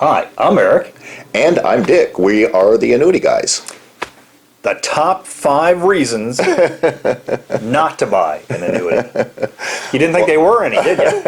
Hi, I'm Eric. And I'm Dick. We are the Annuity Guys. The top 5 reasons not to buy an annuity. You didn't think they were any, did you?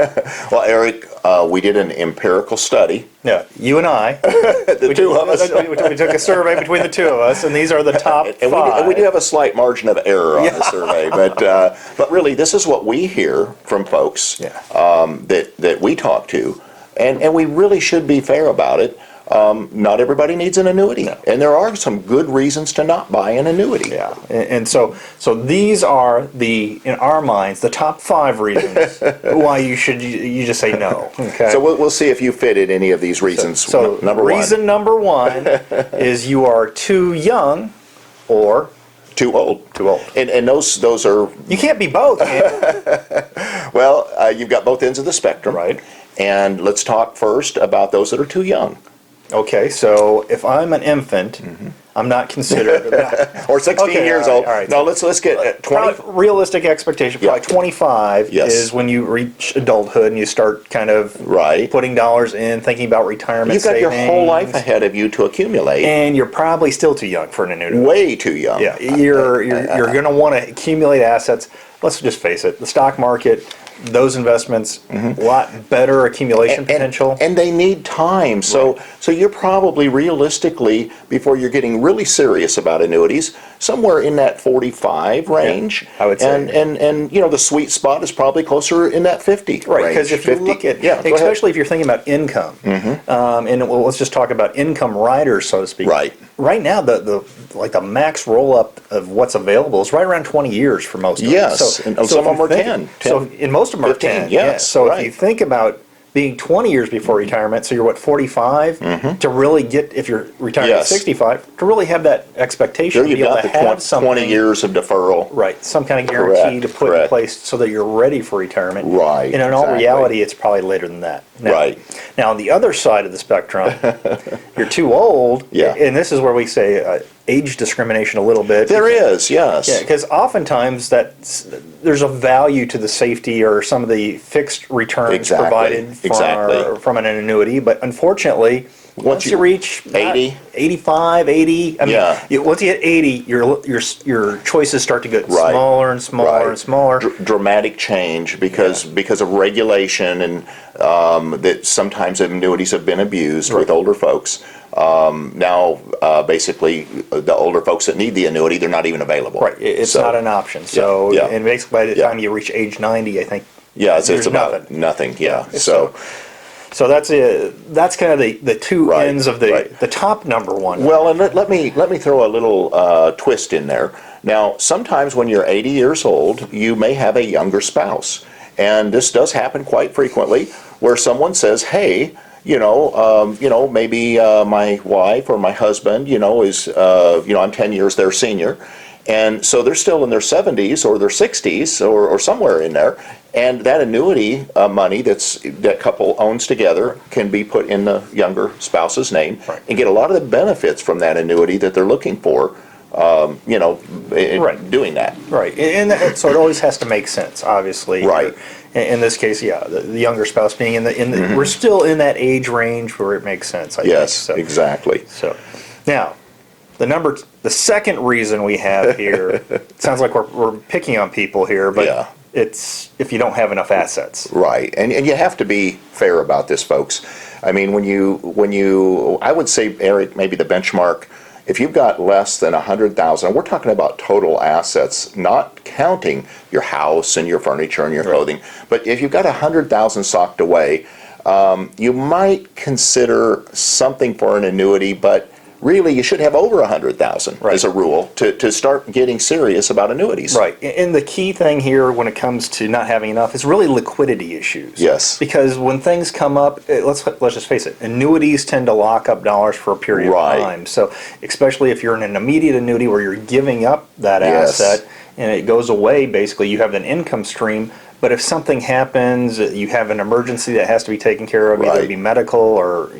Well, Eric, we did an empirical study. Yeah, you and I. The two of us. We took a survey between the two of us, and these are the top 5. And we do have a slight margin of error on the survey, but really, this is what we hear from folks that we talk to, and we really should be fair about it. Not everybody needs an annuity, and there are some good reasons to not buy an annuity. Yeah, and so these are in our minds, the top 5 reasons why you just say no. Okay. So we'll see if you fit in any of these reasons. So reason number 1 is you are too young or too old. Too old. And those are... You can't be both, can you? Well, you've got both ends of the spectrum. Right. And let's talk first about those that are too young. Okay, so if I'm an infant, I'm not considered... Or 16 years old. All right. No, let's get 20... Realistic expectation, probably 25 is when you reach adulthood and you start kind of putting dollars in, thinking about retirement You've got savings. your whole life ahead of you to accumulate. And you're probably still too young for an annuity. Way too young. Yeah, you're going to want to accumulate assets. Let's just face it, the stock market... Those investments, a lot better accumulation potential. And they need time. So you're probably realistically, before you're getting really serious about annuities, somewhere in that 45 range. Yeah, I would say. And you know, the sweet spot is probably closer in that 50 right, because if 50, you look at, especially if you're thinking about income, and let's just talk about income riders, so to speak. Right now, the max roll-up of what's available is right around 20 years for most of them. Yes, and some of them are 10. So in most of them 15, are 10. yes. So if you think about being 20 years before retirement, so you're 45 to really get, if you're retired at 65, to really have that expectation there to be able to have 20 years of deferral. Right, some kind of guarantee to put in place so that you're ready for retirement. Right. And in all reality, it's probably later than that. Now, on the other side of the spectrum, you're too old, and this is where we say age discrimination a little bit. There is, yes. Yeah, because oftentimes there's a value to the safety or some of the fixed returns provided from an annuity, but unfortunately, once you reach 80, 85, 80, once you hit 80, your choices start to get smaller and smaller and smaller. Dramatic change because of regulation and that sometimes annuities have been abused with older folks. Now, basically, the older folks that need the annuity, they're not even available. Right, it's not an option. So, and basically, by the time you reach age 90, I think it's about nothing. So that's kind of the two ends of the top number 1. Well, and let me throw a little twist in there. Now, sometimes when you're 80 years old, you may have a younger spouse, and this does happen quite frequently, where someone says, "Hey, maybe my wife or my husband, is, I'm 10 years their senior." And so they're still in their 70s or their 60s or somewhere in there. And that annuity money that couple owns together can be put in the younger spouse's name and get a lot of the benefits from that annuity that they're looking for, doing that. Right. And so it always has to make sense, obviously. Right. In this case, the younger spouse being in the we're still in that age range where it makes sense, I think. So, exactly. So now, the second reason we have here, it sounds like we're picking on people here, but it's if you don't have enough assets. Right. And you have to be fair about this, folks. I mean, when you I would say, Eric, maybe the benchmark, if you've got less than 100,000, we're talking about total assets, not counting your house and your furniture and your clothing, but if you've got 100,000 socked away, you might consider something for an annuity, but really you should have over 100,000 as a rule to start getting serious about annuities. Right. And the key thing here when it comes to not having enough is really liquidity issues. Yes. Because when things come up, let's just face it, annuities tend to lock up dollars for a period of time. So especially if you're in an immediate annuity where you're giving up that asset and it goes away, basically you have an income stream. But if something happens, you have an emergency that has to be taken care of, either it be medical or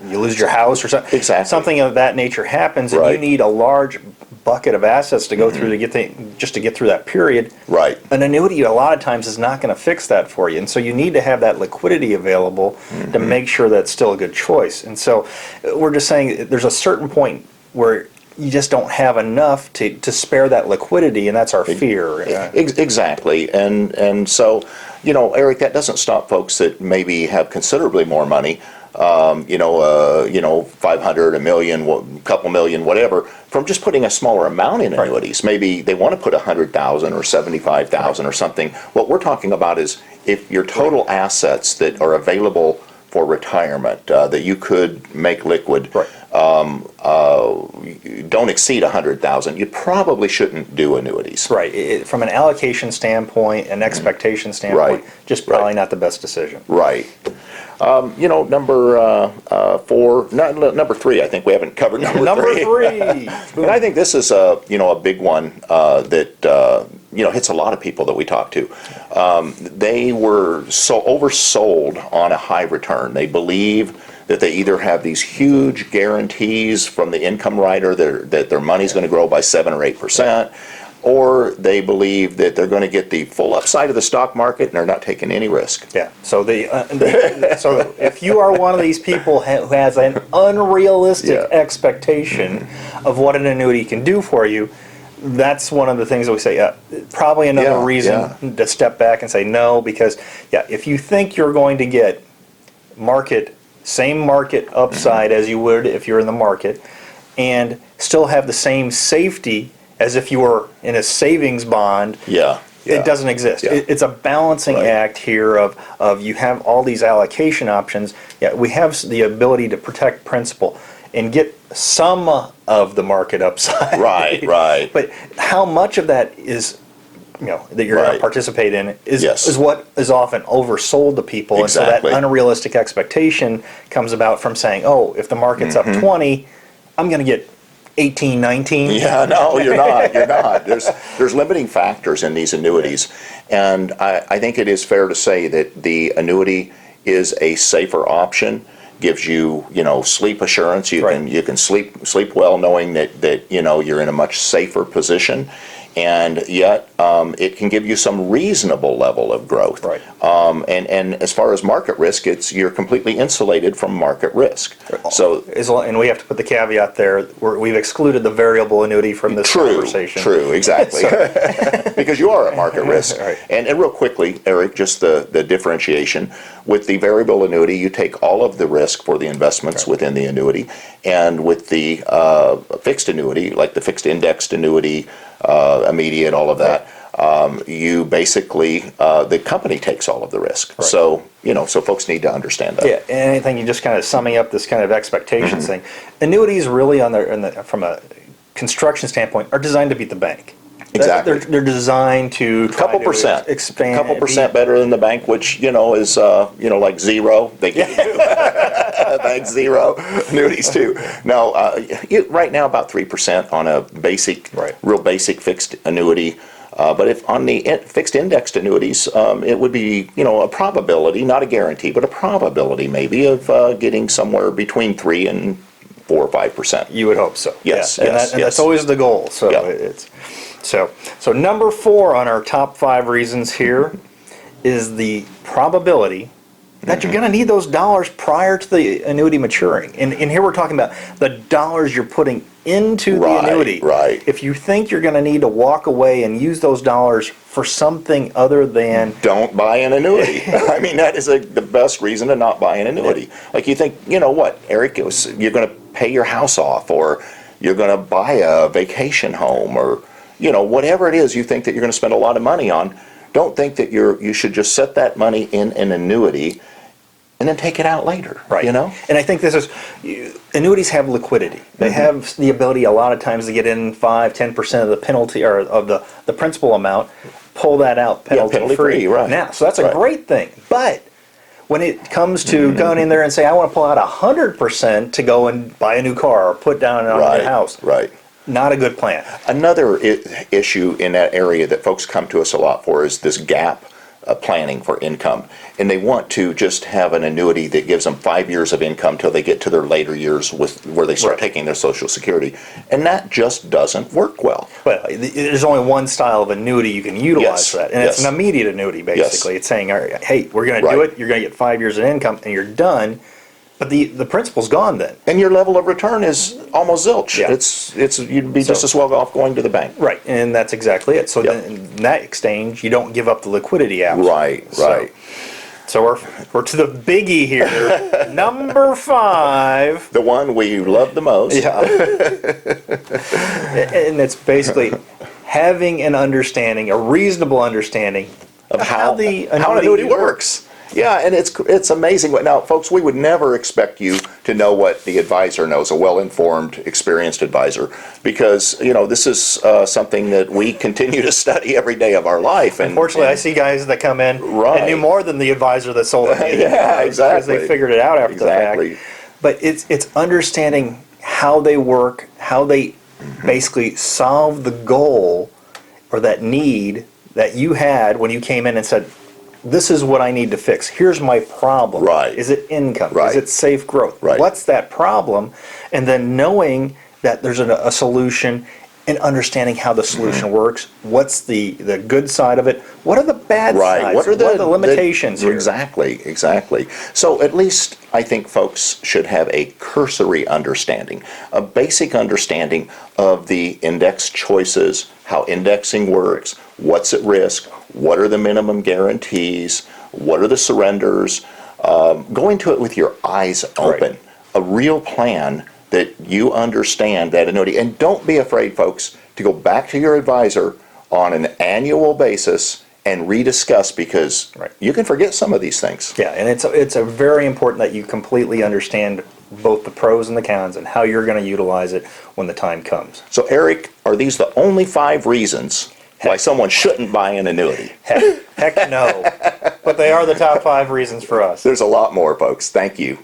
you lose your house or something. Exactly. Something of that nature happens, and you need a large bucket of assets to go through to get through that period. Right. An annuity a lot of times is not going to fix that for you, and so you need to have that liquidity available to make sure that's still a good choice. And so we're just saying there's a certain point where you just don't have enough to spare that liquidity, and that's our fear. Exactly. And so, Eric, that doesn't stop folks that maybe have considerably more money, 500, a million, couple million, whatever, from just putting a smaller amount in annuities. Maybe they want to put 100,000 or 75,000 or something. What we're talking about is if your total assets that are available for retirement that you could make liquid don't exceed 100,000, you probably shouldn't do annuities. Right. From an allocation standpoint, an expectation standpoint, just probably not the best decision. Right. Number three, I think we haven't covered number three. And I think this is a big one that hits a lot of people that we talk to. They were so oversold on a high return. They believe that they either have these huge guarantees from the income rider that their money's going to grow by 7 or 8%, or they believe that they're going to get the full upside of the stock market and they're not taking any risk. Yeah. So so if you are one of these people who has an unrealistic expectation of what an annuity can do for you, that's one of the things that we say. Probably another reason to step back and say no, because if you think you're going to get same market upside as you would if you're in the market, and still have the same safety as if you were in a savings bond, it doesn't exist. It's a balancing act here of you have all these allocation options. We have the ability to protect principal and get some of the market upside. Right. But how much of that is that you're going to participate in is what is often oversold to people. Exactly. And so that unrealistic expectation comes about from saying, if the market's up 20, I'm going to get 18, 19. Yeah, no, you're not. There's limiting factors in these annuities. And I think it is fair to say that the annuity is a safer option, gives you, sleep assurance. You can sleep well knowing that you're in a much safer position. And yet it can give you some reasonable level of growth. Right. And as far as market risk, you're completely insulated from market risk. So, and we have to put the caveat there, we've excluded the variable annuity from this conversation. True, exactly. Because you are at market risk. Right. And real quickly, Eric, just the differentiation. With the variable annuity, you take all of the risk for the investments within the annuity. And with the fixed annuity, like the fixed indexed annuity, immediate, all of that, you basically, the company takes all of the risk. Right. So folks need to understand that. Yeah, and anything you just kind of summing up this kind of expectations thing. Annuities really from a construction standpoint are designed to beat the bank. Exactly. They're designed to couple percent expand. A couple percent better than the bank, which is like zero. They give you bank zero, annuities too. No, right now about 3% on a basic, real basic fixed annuity. But if on the fixed indexed annuities, it would be a probability, not a guarantee, but a probability maybe of getting somewhere between 3 and 4 or 5%. You would hope so. Yes, and that's always the goal. So So number 4 on our top 5 reasons here is the probability that you're going to need those dollars prior to the annuity maturing. And here we're talking about the dollars you're putting into the annuity. Right. If you think you're going to need to walk away and use those dollars for something other than... Don't buy an annuity. I mean, that is the best reason to not buy an annuity. Like you think, what, Eric, you're going to pay your house off, or you're going to buy a vacation home, or... whatever it is you think that you're going to spend a lot of money on, don't think that you should just set that money in an annuity and then take it out later. Right. And I think annuities have liquidity. They have the ability a lot of times to get in 5-10% of the penalty or of the principal amount, pull that out penalty free. Right. Now, so that's a great thing. But when it comes to going in there and say, I want to pull out 100% to go and buy a new car or put down on a house. Right. Not a good plan. Another issue in that area that folks come to us a lot for is this gap planning for income, and they want to just have an annuity that gives them 5 years of income till they get to their later years where they start taking their Social Security, and that just doesn't work well. Well, there's only one style of annuity you can utilize for that, and it's an immediate annuity, basically. It's saying, all right, hey, we're going to do it, you're going to get 5 years of income, and you're done, but the principle's gone then. And your level of return is almost zilch. Yeah. It's you'd be just as well off going to the bank. Right, and that's exactly it. So then in that exchange, you don't give up the liquidity aspect. Right. So we're to the biggie here, number 5. The one we love the most. Yeah. And it's basically having an understanding, a reasonable understanding of how the annuity works. Yeah, and it's amazing. Now, folks, we would never expect you to know what the advisor knows, a well-informed, experienced advisor, because, this is something that we continue to study every day of our life. And unfortunately, I see guys that come in and knew more than the advisor that sold it. Yeah, exactly. Because they figured it out after the fact. But it's understanding how they work, how they basically solve the goal or that need that you had when you came in and said, this is what I need to fix. Here's my problem. Right. Is it income? Right. Is it safe growth? Right. What's that problem? And then knowing that there's a solution and understanding how the solution works. What's the good side of it? What are the bad sides? What are the limitations here? Exactly. So at least I think folks should have a cursory understanding, a basic understanding of the index choices, how indexing works, what's at risk, what are the minimum guarantees, what are the surrenders. Go into it with your eyes open. A real plan that you understand that annuity. And don't be afraid, folks, to go back to your advisor on an annual basis and rediscuss, because you can forget some of these things. Yeah, and it's a very important that you completely understand both the pros and the cons and how you're going to utilize it when the time comes. So, Eric, are these the only 5 reasons why someone shouldn't buy an annuity? Heck no. But they are the top 5 reasons for us. There's a lot more, folks. Thank you.